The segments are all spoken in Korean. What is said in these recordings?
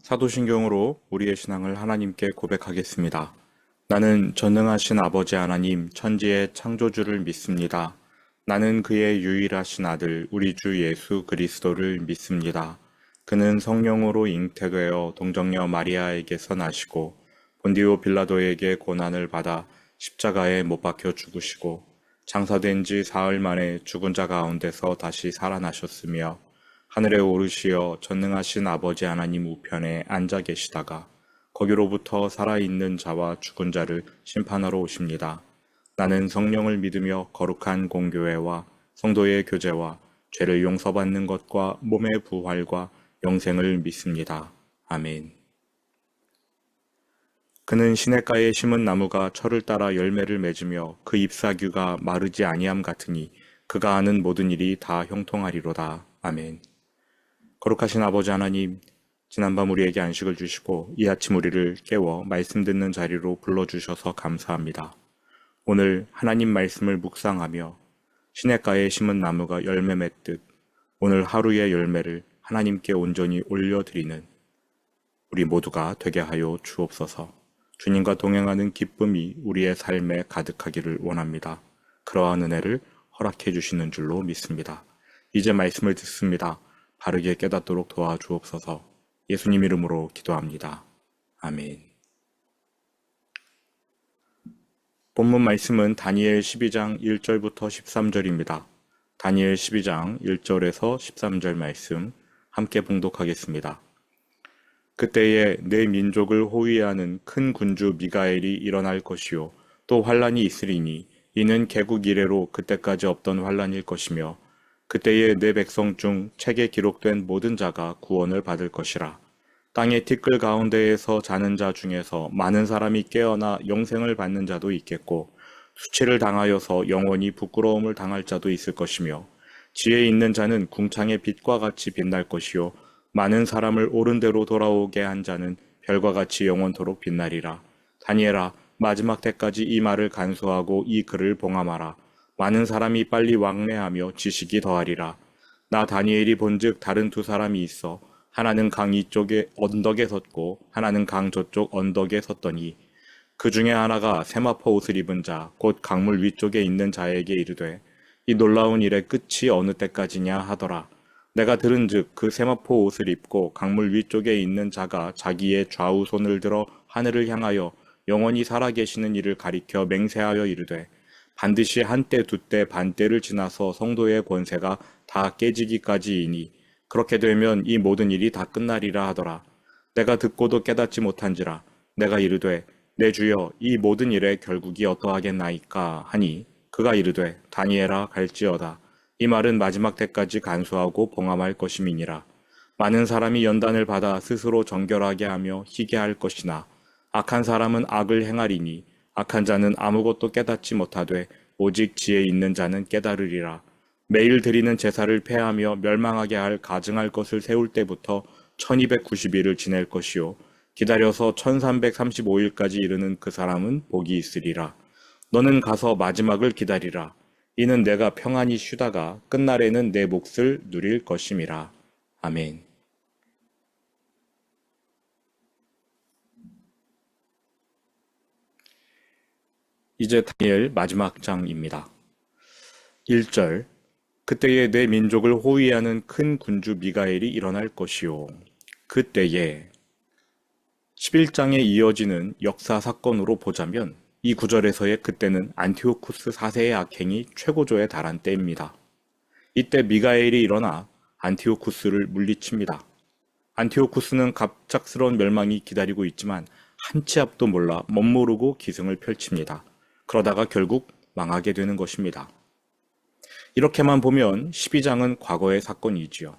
사도신경으로 우리의 신앙을 하나님께 고백하겠습니다. 나는 전능하신 아버지 하나님, 천지의 창조주를 믿습니다. 나는 그의 유일하신 아들, 우리 주 예수 그리스도를 믿습니다. 그는 성령으로 잉태되어 동정녀 마리아에게서 나시고 본디오 빌라도에게 고난을 받아 십자가에 못 박혀 죽으시고 장사된 지 사흘 만에 죽은 자 가운데서 다시 살아나셨으며 하늘에 오르시어 전능하신 아버지 하나님 우편에 앉아 계시다가 거기로부터 살아있는 자와 죽은 자를 심판하러 오십니다. 나는 성령을 믿으며 거룩한 공교회와 성도의 교제와 죄를 용서받는 것과 몸의 부활과 영생을 믿습니다. 아멘. 그는 시냇가에 심은 나무가 철을 따라 열매를 맺으며 그 잎사귀가 마르지 아니함 같으니 그가 하는 모든 일이 다 형통하리로다. 아멘. 거룩하신 아버지 하나님, 지난밤 우리에게 안식을 주시고 이 아침 우리를 깨워 말씀 듣는 자리로 불러주셔서 감사합니다. 오늘 하나님 말씀을 묵상하며 시냇가에 심은 나무가 열매 맺듯 오늘 하루의 열매를 하나님께 온전히 올려드리는 우리 모두가 되게 하여 주옵소서. 주님과 동행하는 기쁨이 우리의 삶에 가득하기를 원합니다. 그러한 은혜를 허락해 주시는 줄로 믿습니다. 이제 말씀을 듣습니다. 바르게 깨닫도록 도와주옵소서. 예수님 이름으로 기도합니다. 아멘. 본문 말씀은 다니엘 12장 1절부터 13절입니다. 다니엘 12장 1절에서 13절 말씀 함께 봉독하겠습니다. 그때에 내 민족을 호위하는 큰 군주 미가엘이 일어날 것이요 또 환란이 있으리니 이는 개국 이래로 그때까지 없던 환란일 것이며 그때에 내 백성 중 책에 기록된 모든 자가 구원을 받을 것이라. 땅의 티끌 가운데에서 자는 자 중에서 많은 사람이 깨어나 영생을 받는 자도 있겠고 수치를 당하여서 영원히 부끄러움을 당할 자도 있을 것이며 지혜 있는 자는 궁창의 빛과 같이 빛날 것이요 많은 사람을 옳은 대로 돌아오게 한 자는 별과 같이 영원토록 빛나리라. 다니엘아, 마지막 때까지 이 말을 간수하고 이 글을 봉함하라. 많은 사람이 빨리 왕래하며 지식이 더하리라. 나 다니엘이 본즉 다른 두 사람이 있어 하나는 강 이쪽에 언덕에 섰고 하나는 강 저쪽 언덕에 섰더니 그 중에 하나가 세마포 옷을 입은 자 곧 강물 위쪽에 있는 자에게 이르되 이 놀라운 일의 끝이 어느 때까지냐 하더라. 내가 들은즉 그 세마포 옷을 입고 강물 위쪽에 있는 자가 자기의 좌우 손을 들어 하늘을 향하여 영원히 살아계시는 이를 가리켜 맹세하여 이르되 반드시 한때 두때 반때를 지나서 성도의 권세가 다 깨지기까지이니 그렇게 되면 이 모든 일이 다 끝나리라 하더라. 내가 듣고도 깨닫지 못한지라. 내가 이르되 내 주여 이 모든 일의 결국이 어떠하겠나이까 하니 그가 이르되 다니엘아 갈지어다. 이 말은 마지막 때까지 간수하고 봉함할 것임이니라. 많은 사람이 연단을 받아 스스로 정결하게 하며 희게 할 것이나 악한 사람은 악을 행하리니 악한 자는 아무것도 깨닫지 못하되 오직 지혜 있는 자는 깨달으리라. 매일 드리는 제사를 폐하며 멸망하게 할 가증할 것을 세울 때부터 1290일을 지낼 것이요 기다려서 1335일까지 이르는 그 사람은 복이 있으리라. 너는 가서 마지막을 기다리라. 이는 내가 평안히 쉬다가 끝날에는 내 몫을 누릴 것임이라. 아멘. 이제 다니엘 마지막 장입니다. 1절 그때에 내 민족을 호위하는 큰 군주 미가엘이 일어날 것이요. 그때에 11장에 이어지는 역사 사건으로 보자면 이 구절에서의 그때는 안티오쿠스 4세의 악행이 최고조에 달한 때입니다. 이때 미가엘이 일어나 안티오쿠스를 물리칩니다. 안티오쿠스는 갑작스러운 멸망이 기다리고 있지만 한 치 앞도 몰라 멋모르고 기승을 펼칩니다. 그러다가 결국 망하게 되는 것입니다. 이렇게만 보면 12장은 과거의 사건이지요.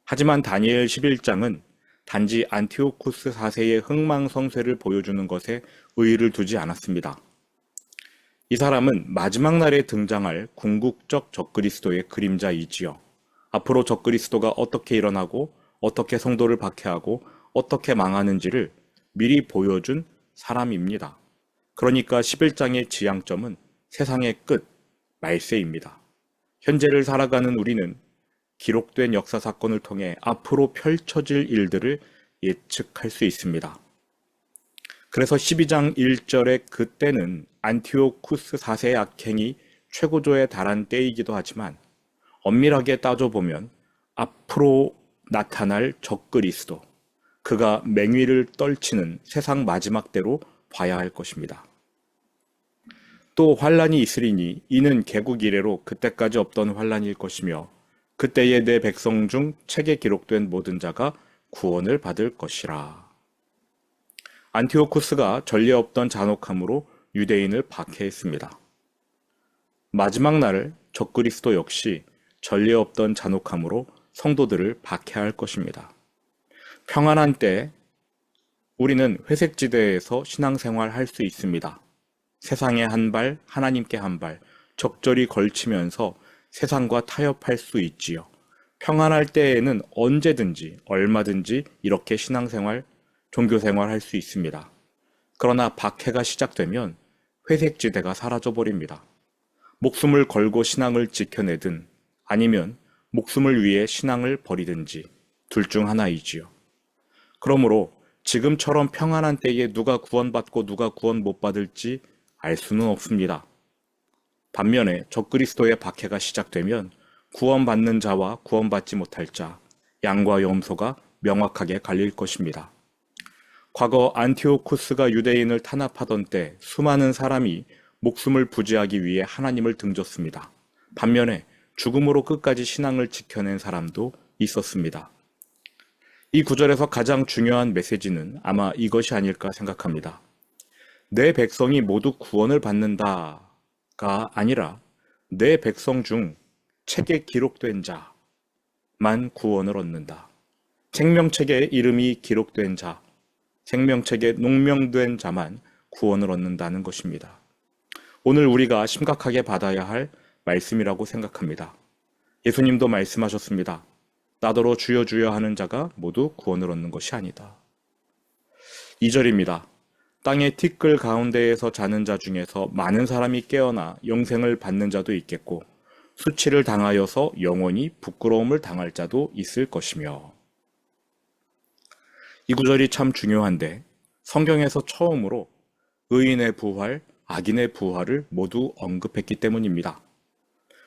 하지만 다니엘 11장은 단지 안티오쿠스 4세의 흥망성쇠를 보여주는 것에 의의를 두지 않았습니다. 이 사람은 마지막 날에 등장할 궁극적 적그리스도의 그림자이지요. 앞으로 적그리스도가 어떻게 일어나고 어떻게 성도를 박해하고 어떻게 망하는지를 미리 보여준 사람입니다. 그러니까 11장의 지향점은 세상의 끝, 말세입니다. 현재를 살아가는 우리는 기록된 역사 사건을 통해 앞으로 펼쳐질 일들을 예측할 수 있습니다. 그래서 12장 1절에 그때는 안티오쿠스 4세의 악행이 최고조에 달한 때이기도 하지만 엄밀하게 따져보면 앞으로 나타날 적그리스도, 그가 맹위를 떨치는 세상 마지막 때로 봐야 할 것입니다. 또 환란이 있으리니 이는 개국 이래로 그때까지 없던 환란일 것이며 그때에 내 백성 중 책에 기록된 모든 자가 구원을 받을 것이라. 안티오쿠스가 전례 없던 잔혹함으로 유대인을 박해했습니다. 마지막 날 적그리스도 역시 전례 없던 잔혹함으로 성도들을 박해할 것입니다. 평안한 때 우리는 회색지대에서 신앙생활 할 수 있습니다. 세상에 한 발, 하나님께 한 발, 적절히 걸치면서 세상과 타협할 수 있지요. 평안할 때에는 언제든지, 얼마든지 이렇게 신앙생활, 종교생활 할 수 있습니다. 그러나 박해가 시작되면 회색지대가 사라져버립니다. 목숨을 걸고 신앙을 지켜내든 아니면 목숨을 위해 신앙을 버리든지 둘 중 하나이지요. 그러므로 지금처럼 평안한 때에 누가 구원받고 누가 구원 못 받을지 알 수는 없습니다. 반면에 적그리스도의 박해가 시작되면 구원받는 자와 구원받지 못할 자, 양과 염소가 명확하게 갈릴 것입니다. 과거 안티오쿠스가 유대인을 탄압하던 때 수많은 사람이 목숨을 부지하기 위해 하나님을 등졌습니다. 반면에 죽음으로 끝까지 신앙을 지켜낸 사람도 있었습니다. 이 구절에서 가장 중요한 메시지는 아마 이것이 아닐까 생각합니다. 내 백성이 모두 구원을 받는다가 아니라 내 백성 중 책에 기록된 자만 구원을 얻는다. 생명책에 이름이 기록된 자, 생명책에 농명된 자만 구원을 얻는다는 것입니다. 오늘 우리가 심각하게 받아야 할 말씀이라고 생각합니다. 예수님도 말씀하셨습니다. 나더러 주여 주여 하는 자가 모두 구원을 얻는 것이 아니다. 2절입니다. 땅의 티끌 가운데에서 자는 자 중에서 많은 사람이 깨어나 영생을 받는 자도 있겠고 수치를 당하여서 영원히 부끄러움을 당할 자도 있을 것이며. 이 구절이 참 중요한데 성경에서 처음으로 의인의 부활, 악인의 부활을 모두 언급했기 때문입니다.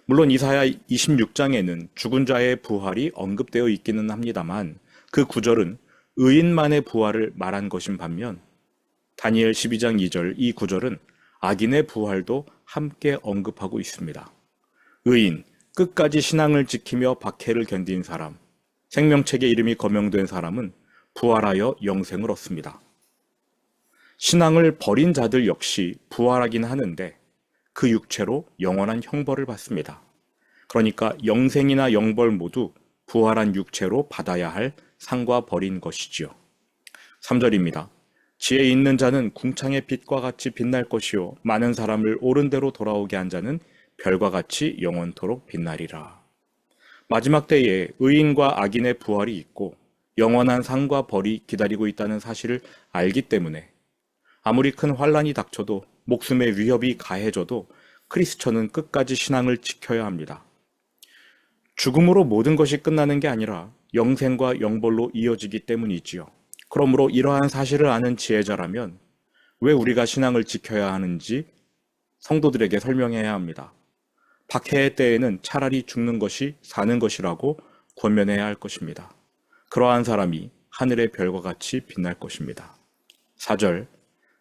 물론 이사야 26장에는 죽은 자의 부활이 언급되어 있기는 합니다만 그 구절은 의인만의 부활을 말한 것인 반면 다니엘 12장 2절 이 구절은 악인의 부활도 함께 언급하고 있습니다. 의인, 끝까지 신앙을 지키며 박해를 견딘 사람, 생명책에 이름이 거명된 사람은 부활하여 영생을 얻습니다. 신앙을 버린 자들 역시 부활하긴 하는데 그 육체로 영원한 형벌을 받습니다. 그러니까 영생이나 영벌 모두 부활한 육체로 받아야 할 상과 벌인 것이지요. 3절입니다. 지혜 있는 자는 궁창의 빛과 같이 빛날 것이요 많은 사람을 옳은 대로 돌아오게 한 자는 별과 같이 영원토록 빛나리라. 마지막 때에 의인과 악인의 부활이 있고 영원한 상과 벌이 기다리고 있다는 사실을 알기 때문에 아무리 큰 환란이 닥쳐도 목숨의 위협이 가해져도 크리스천은 끝까지 신앙을 지켜야 합니다. 죽음으로 모든 것이 끝나는 게 아니라 영생과 영벌로 이어지기 때문이지요. 그러므로 이러한 사실을 아는 지혜자라면 왜 우리가 신앙을 지켜야 하는지 성도들에게 설명해야 합니다. 박해의 때에는 차라리 죽는 것이 사는 것이라고 권면해야 할 것입니다. 그러한 사람이 하늘의 별과 같이 빛날 것입니다. 4절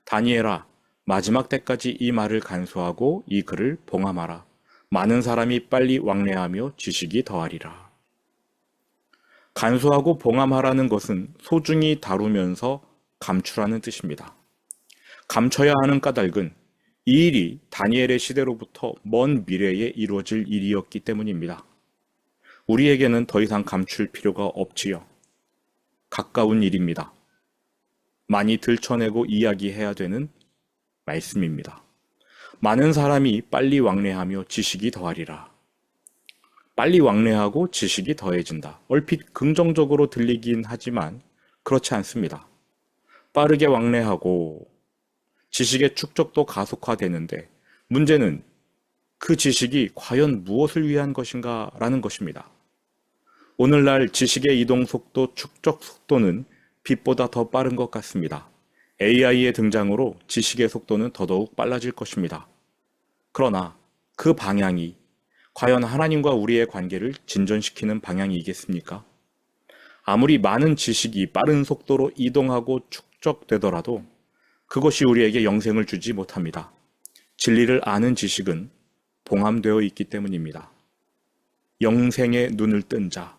다니엘아 마지막 때까지 이 말을 간수하고 이 글을 봉함하라. 많은 사람이 빨리 왕래하며 지식이 더하리라. 간수하고 봉함하라는 것은 소중히 다루면서 감추라는 뜻입니다. 감춰야 하는 까닭은 이 일이 다니엘의 시대로부터 먼 미래에 이루어질 일이었기 때문입니다. 우리에게는 더 이상 감출 필요가 없지요. 가까운 일입니다. 많이 들춰내고 이야기해야 되는 말씀입니다. 많은 사람이 빨리 왕래하며 지식이 더하리라. 빨리 왕래하고 지식이 더해진다. 얼핏 긍정적으로 들리긴 하지만 그렇지 않습니다. 빠르게 왕래하고 지식의 축적도 가속화되는데 문제는 그 지식이 과연 무엇을 위한 것인가 라는 것입니다. 오늘날 지식의 이동 속도, 축적 속도는 빛보다 더 빠른 것 같습니다. AI의 등장으로 지식의 속도는 더더욱 빨라질 것입니다. 그러나 그 방향이 과연 하나님과 우리의 관계를 진전시키는 방향이겠습니까? 아무리 많은 지식이 빠른 속도로 이동하고 축적되더라도 그것이 우리에게 영생을 주지 못합니다. 진리를 아는 지식은 봉함되어 있기 때문입니다. 영생의 눈을 뜬 자,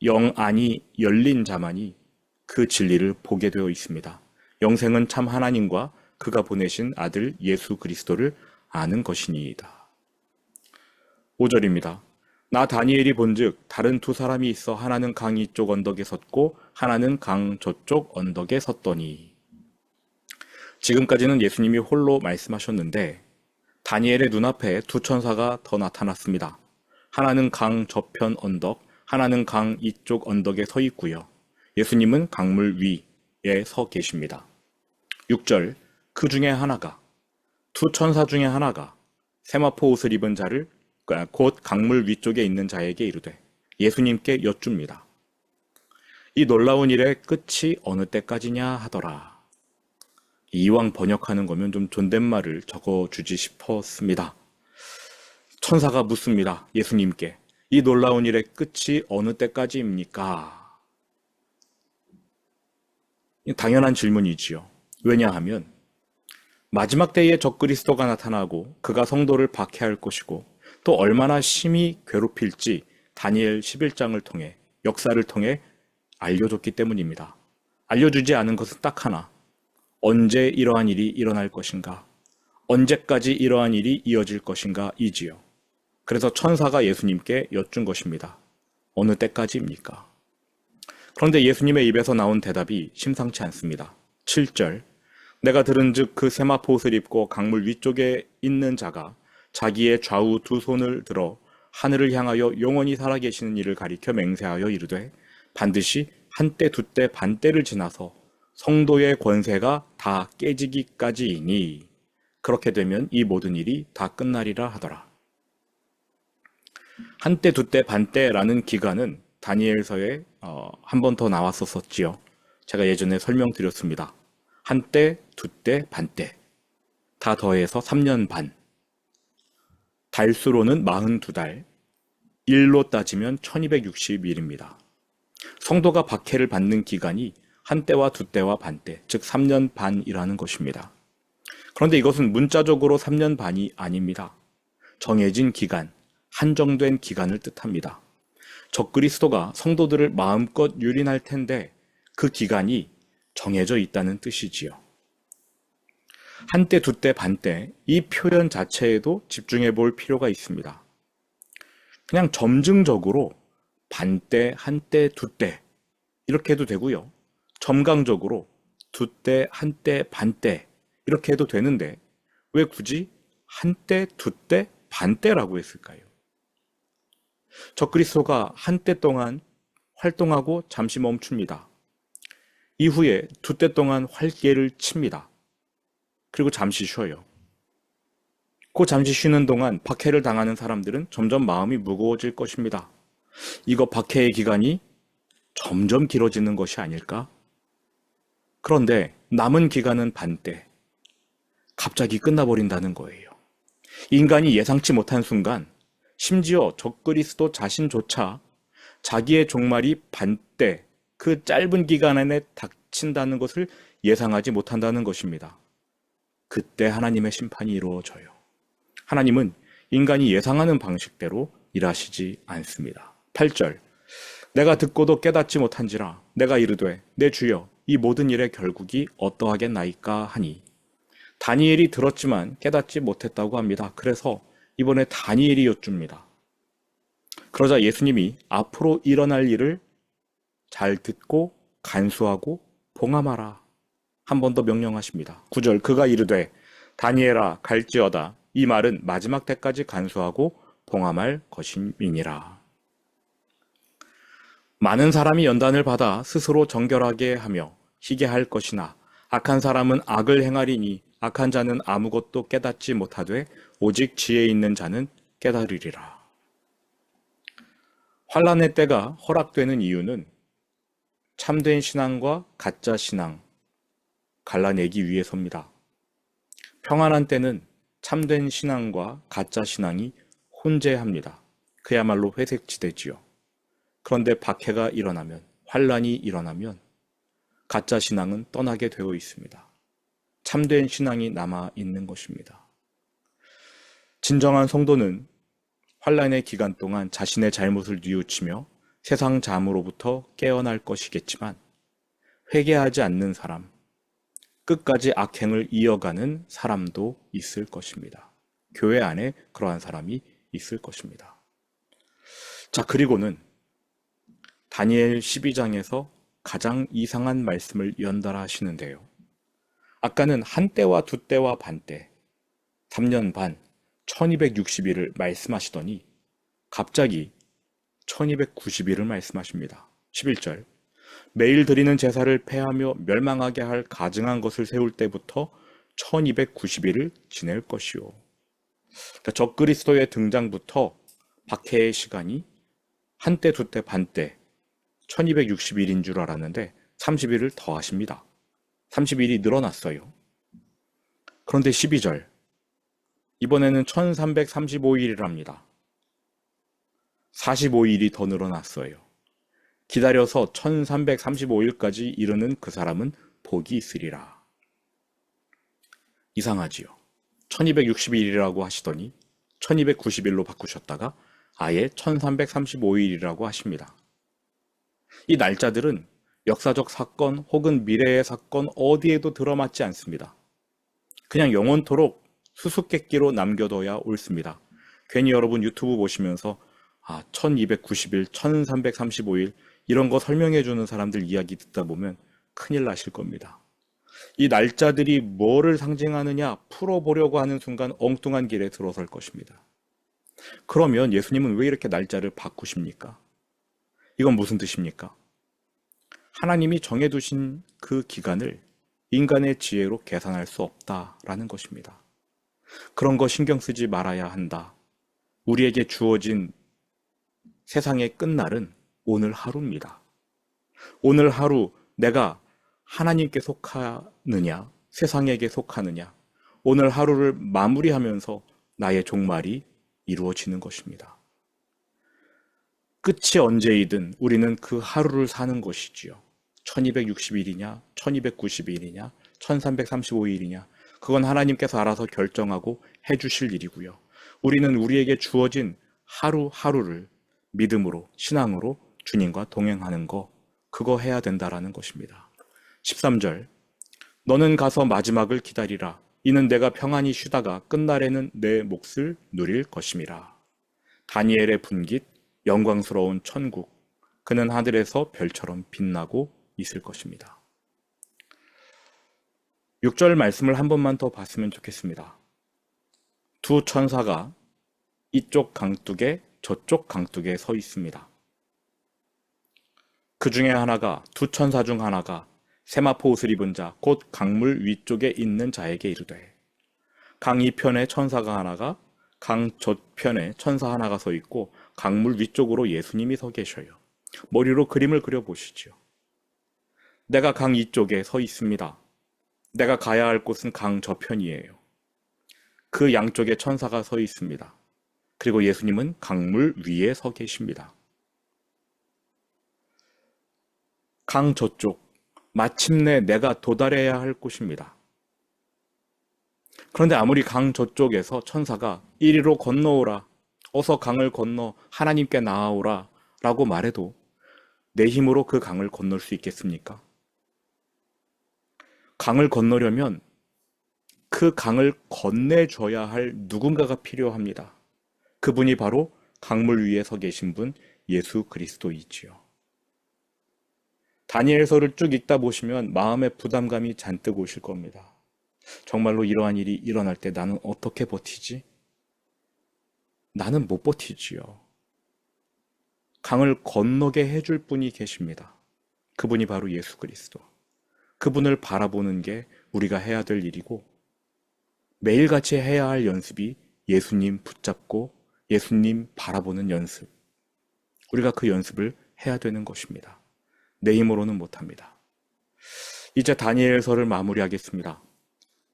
영안이 열린 자만이 그 진리를 보게 되어 있습니다. 영생은 참 하나님과 그가 보내신 아들 예수 그리스도를 아는 것이니이다. 5절입니다. 나 다니엘이 본즉 다른 두 사람이 있어 하나는 강 이쪽 언덕에 섰고 하나는 강 저쪽 언덕에 섰더니. 지금까지는 예수님이 홀로 말씀하셨는데 다니엘의 눈앞에 두 천사가 더 나타났습니다. 하나는 강 저편 언덕, 하나는 강 이쪽 언덕에 서 있고요. 예수님은 강물 위에 서 계십니다. 6절, 그 중에 하나가, 두 천사 중에 하나가 세마포 옷을 입은 자를 곧 강물 위쪽에 있는 자에게 이르되 예수님께 여쭙니다. 이 놀라운 일의 끝이 어느 때까지냐 하더라. 이왕 번역하는 거면 좀 존댓말을 적어주지 싶었습니다. 천사가 묻습니다. 예수님께 이 놀라운 일의 끝이 어느 때까지입니까? 당연한 질문이지요. 왜냐하면 마지막 때에 적그리스도가 나타나고 그가 성도를 박해할 것이고 또 얼마나 심히 괴롭힐지 다니엘 11장을 통해 역사를 통해 알려줬기 때문입니다. 알려주지 않은 것은 딱 하나. 언제 이러한 일이 일어날 것인가? 언제까지 이러한 일이 이어질 것인가? 이지요. 그래서 천사가 예수님께 여쭌 것입니다. 어느 때까지입니까? 그런데 예수님의 입에서 나온 대답이 심상치 않습니다. 7절, 내가 들은즉 그 세마포 옷을 입고 강물 위쪽에 있는 자가 자기의 좌우 두 손을 들어 하늘을 향하여 영원히 살아계시는 이를 가리켜 맹세하여 이르되 반드시 한때 두때 반때를 지나서 성도의 권세가 다 깨지기까지이니 그렇게 되면 이 모든 일이 다 끝나리라 하더라. 한때 두때 반때라는 기간은 다니엘서에 한 번 더 나왔었지요. 제가 예전에 설명드렸습니다. 한때, 두때, 반때 다 더해서 3년 반. 달수로는 42달, 일로 따지면 1260일입니다. 성도가 박해를 받는 기간이 한때와 두때와 반때, 즉 3년 반이라는 것입니다. 그런데 이것은 문자적으로 3년 반이 아닙니다. 정해진 기간, 한정된 기간을 뜻합니다. 적그리스도가 성도들을 마음껏 유린할 텐데 그 기간이 정해져 있다는 뜻이지요. 한때, 두때, 반때 이 표현 자체에도 집중해 볼 필요가 있습니다. 그냥 점증적으로 반때, 한때, 두때 이렇게 해도 되고요. 점강적으로 두때, 한때, 반때 이렇게 해도 되는데 왜 굳이 한때, 두때, 반때라고 했을까요? 적그리스도가 한때 동안 활동하고 잠시 멈춥니다. 이후에 두때 동안 활개를 칩니다. 그리고 잠시 쉬어요. 그 잠시 쉬는 동안 박해를 당하는 사람들은 점점 마음이 무거워질 것입니다. 이거 박해의 기간이 점점 길어지는 것이 아닐까? 그런데 남은 기간은 반때. 갑자기 끝나버린다는 거예요. 인간이 예상치 못한 순간 심지어 적그리스도 자신조차 자기의 종말이 반때, 그 짧은 기간 안에 닥친다는 것을 예상하지 못한다는 것입니다. 그때 하나님의 심판이 이루어져요. 하나님은 인간이 예상하는 방식대로 일하시지 않습니다. 8절, 내가 듣고도 깨닫지 못한지라 내가 이르되 내 주여 이 모든 일의 결국이 어떠하겠나이까 하니. 다니엘이 들었지만 깨닫지 못했다고 합니다. 그래서 이번에 다니엘이 여쭙니다. 그러자 예수님이 앞으로 일어날 일을 잘 듣고 간수하고 봉함하라. 한 번 더 명령하십니다. 9절, 그가 이르되 다니엘아 갈지어다. 이 말은 마지막 때까지 간수하고 봉함할 것임이니라. 많은 사람이 연단을 받아 스스로 정결하게 하며 희게 할 것이나 악한 사람은 악을 행하리니 악한 자는 아무것도 깨닫지 못하되 오직 지혜 있는 자는 깨달으리라. 환난의 때가 허락되는 이유는 참된 신앙과 가짜 신앙 갈라내기 위해서입니다. 평안한 때는 참된 신앙과 가짜 신앙이 혼재합니다. 그야말로 회색지대지요. 그런데 박해가 일어나면, 환란이 일어나면 가짜 신앙은 떠나게 되어 있습니다. 참된 신앙이 남아 있는 것입니다. 진정한 성도는 환란의 기간 동안 자신의 잘못을 뉘우치며 세상 잠으로부터 깨어날 것이겠지만 회개하지 않는 사람, 끝까지 악행을 이어가는 사람도 있을 것입니다. 교회 안에 그러한 사람이 있을 것입니다. 자, 그리고는 다니엘 12장에서 가장 이상한 말씀을 연달아 하시는데요. 아까는 한 때와 두 때와 반 때, 3년 반, 1260일을 말씀하시더니 갑자기 1290일을 말씀하십니다. 11절. 매일 드리는 제사를 폐하며 멸망하게 할 가증한 것을 세울 때부터 1290일을 지낼 것이요. 그러니까 적그리스도의 등장부터 박해의 시간이 한때, 두때, 반때 1260일인 줄 알았는데 30일을 더 하십니다. 30일이 늘어났어요. 그런데 12절. 이번에는 1335일이랍니다. 45일이 더 늘어났어요. 기다려서 1335일까지 이르는 그 사람은 복이 있으리라. 이상하지요. 1260일이라고 하시더니 1290일로 바꾸셨다가 아예 1335일이라고 하십니다. 이 날짜들은 역사적 사건 혹은 미래의 사건 어디에도 들어맞지 않습니다. 그냥 영원토록 수수께끼로 남겨둬야 옳습니다. 괜히 여러분 유튜브 보시면서 1290일, 1335일 이런 거 설명해 주는 사람들 이야기 듣다 보면 큰일 나실 겁니다. 이 날짜들이 뭐를 상징하느냐 풀어보려고 하는 순간 엉뚱한 길에 들어설 것입니다. 그러면 예수님은 왜 이렇게 날짜를 바꾸십니까? 이건 무슨 뜻입니까? 하나님이 정해두신 그 기간을 인간의 지혜로 계산할 수 없다라는 것입니다. 그런 거 신경 쓰지 말아야 한다. 우리에게 주어진 세상의 끝날은 오늘 하루입니다. 오늘 하루 내가 하나님께 속하느냐, 세상에게 속하느냐, 오늘 하루를 마무리하면서 나의 종말이 이루어지는 것입니다. 끝이 언제이든 우리는 그 하루를 사는 것이지요. 1260일이냐, 1290일이냐, 1335일이냐, 그건 하나님께서 알아서 결정하고 해주실 일이고요. 우리는 우리에게 주어진 하루하루를 믿음으로, 신앙으로 주님과 동행하는 거, 그거 해야 된다라는 것입니다. 13절. 너는 가서 마지막을 기다리라. 이는 내가 평안히 쉬다가 끝날에는 내 몫을 누릴 것임이라. 다니엘의 분깃, 영광스러운 천국. 그는 하늘에서 별처럼 빛나고 있을 것입니다. 6절 말씀을 한 번만 더 봤으면 좋겠습니다. 두 천사가 이쪽 강둑에 저쪽 강둑에 서 있습니다. 그 중에 하나가, 두 천사 중 하나가 세마포 옷을 입은 자, 곧 강물 위쪽에 있는 자에게 이르되, 강 이편에 천사가 하나가, 강 저편에 천사 하나가 서 있고 강물 위쪽으로 예수님이 서 계셔요. 머리로 그림을 그려보시죠. 내가 강 이쪽에 서 있습니다. 내가 가야 할 곳은 강 저편이에요. 그 양쪽에 천사가 서 있습니다. 그리고 예수님은 강물 위에 서 계십니다. 강 저쪽, 마침내 내가 도달해야 할 곳입니다. 그런데 아무리 강 저쪽에서 천사가 이리로 건너오라, 어서 강을 건너 하나님께 나아오라 라고 말해도 내 힘으로 그 강을 건널 수 있겠습니까? 강을 건너려면 그 강을 건네줘야 할 누군가가 필요합니다. 그분이 바로 강물 위에 서 계신 분 예수 그리스도이지요. 다니엘서를 쭉 읽다 보시면 마음의 부담감이 잔뜩 오실 겁니다. 정말로 이러한 일이 일어날 때 나는 어떻게 버티지? 나는 못 버티지요. 강을 건너게 해줄 분이 계십니다. 그분이 바로 예수 그리스도. 그분을 바라보는 게 우리가 해야 될 일이고, 매일같이 해야 할 연습이 예수님 붙잡고 예수님 바라보는 연습. 우리가 그 연습을 해야 되는 것입니다. 내 힘으로는 못합니다. 이제 다니엘서를 마무리하겠습니다.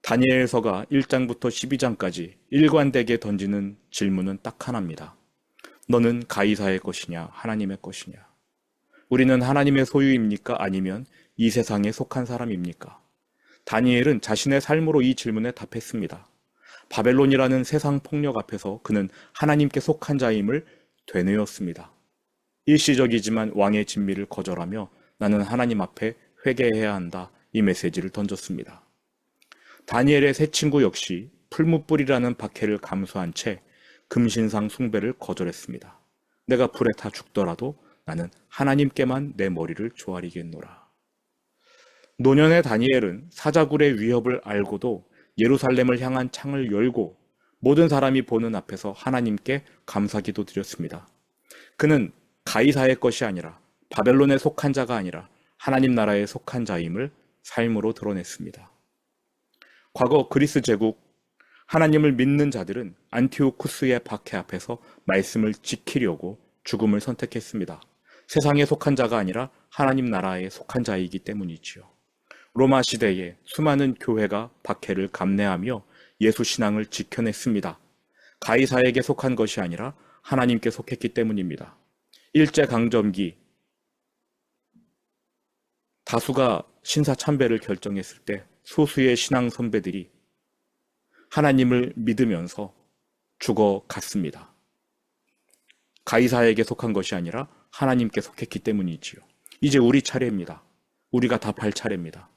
다니엘서가 1장부터 12장까지 일관되게 던지는 질문은 딱 하나입니다. 너는 가이사의 것이냐, 하나님의 것이냐? 우리는 하나님의 소유입니까? 아니면 이 세상에 속한 사람입니까? 다니엘은 자신의 삶으로 이 질문에 답했습니다. 바벨론이라는 세상 폭력 앞에서 그는 하나님께 속한 자임을 되뇌었습니다. 일시적이지만 왕의 진미를 거절하며 나는 하나님 앞에 회개해야 한다, 이 메시지를 던졌습니다. 다니엘의 새 친구 역시 풀무불이라는 박해를 감수한 채 금신상 숭배를 거절했습니다. 내가 불에 타 죽더라도 나는 하나님께만 내 머리를 조아리겠노라. 노년의 다니엘은 사자굴의 위협을 알고도 예루살렘을 향한 창을 열고 모든 사람이 보는 앞에서 하나님께 감사기도 드렸습니다. 그는 가이사의 것이 아니라 바벨론에 속한 자가 아니라 하나님 나라에 속한 자임을 삶으로 드러냈습니다. 과거 그리스 제국 하나님을 믿는 자들은 안티오쿠스의 박해 앞에서 말씀을 지키려고 죽음을 선택했습니다. 세상에 속한 자가 아니라 하나님 나라에 속한 자이기 때문이지요. 로마 시대에 수많은 교회가 박해를 감내하며 예수 신앙을 지켜냈습니다. 가이사에게 속한 것이 아니라 하나님께 속했기 때문입니다. 일제강점기 다수가 신사참배를 결정했을 때 소수의 신앙 선배들이 하나님을 믿으면서 죽어갔습니다. 가이사에게 속한 것이 아니라 하나님께 속했기 때문이지요. 이제 우리 차례입니다. 우리가 답할 차례입니다.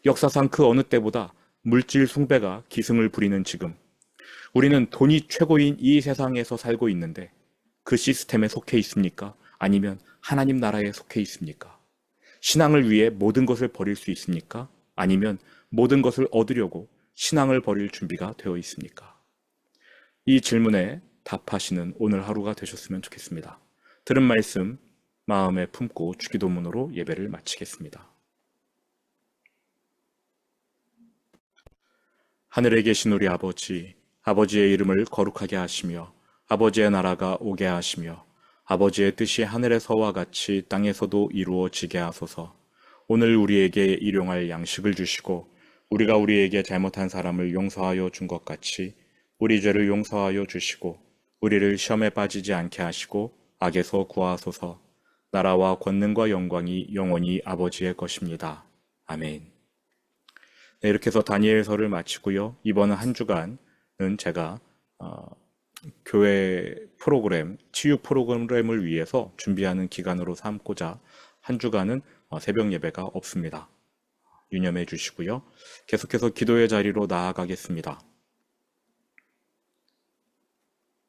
역사상 그 어느 때보다 물질 숭배가 기승을 부리는 지금, 우리는 돈이 최고인 이 세상에서 살고 있는데 그 시스템에 속해 있습니까? 아니면 하나님 나라에 속해 있습니까? 신앙을 위해 모든 것을 버릴 수 있습니까? 아니면 모든 것을 얻으려고 신앙을 버릴 준비가 되어 있습니까? 이 질문에 답하시는 오늘 하루가 되셨으면 좋겠습니다. 들은 말씀 마음에 품고 주기도문으로 예배를 마치겠습니다. 하늘에 계신 우리 아버지, 아버지의 이름을 거룩하게 하시며 아버지의 나라가 오게 하시며 아버지의 뜻이 하늘에서와 같이 땅에서도 이루어지게 하소서. 오늘 우리에게 일용할 양식을 주시고 우리가 우리에게 잘못한 사람을 용서하여 준 것 같이 우리 죄를 용서하여 주시고 우리를 시험에 빠지지 않게 하시고 악에서 구하소서. 나라와 권능과 영광이 영원히 아버지의 것입니다. 아멘. 네, 이렇게 해서 다니엘서를 마치고요. 이번 한 주간은 제가 교회 프로그램, 치유 프로그램을 위해서 준비하는 기간으로 삼고자 한 주간은 새벽 예배가 없습니다. 유념해 주시고요. 계속해서 기도의 자리로 나아가겠습니다.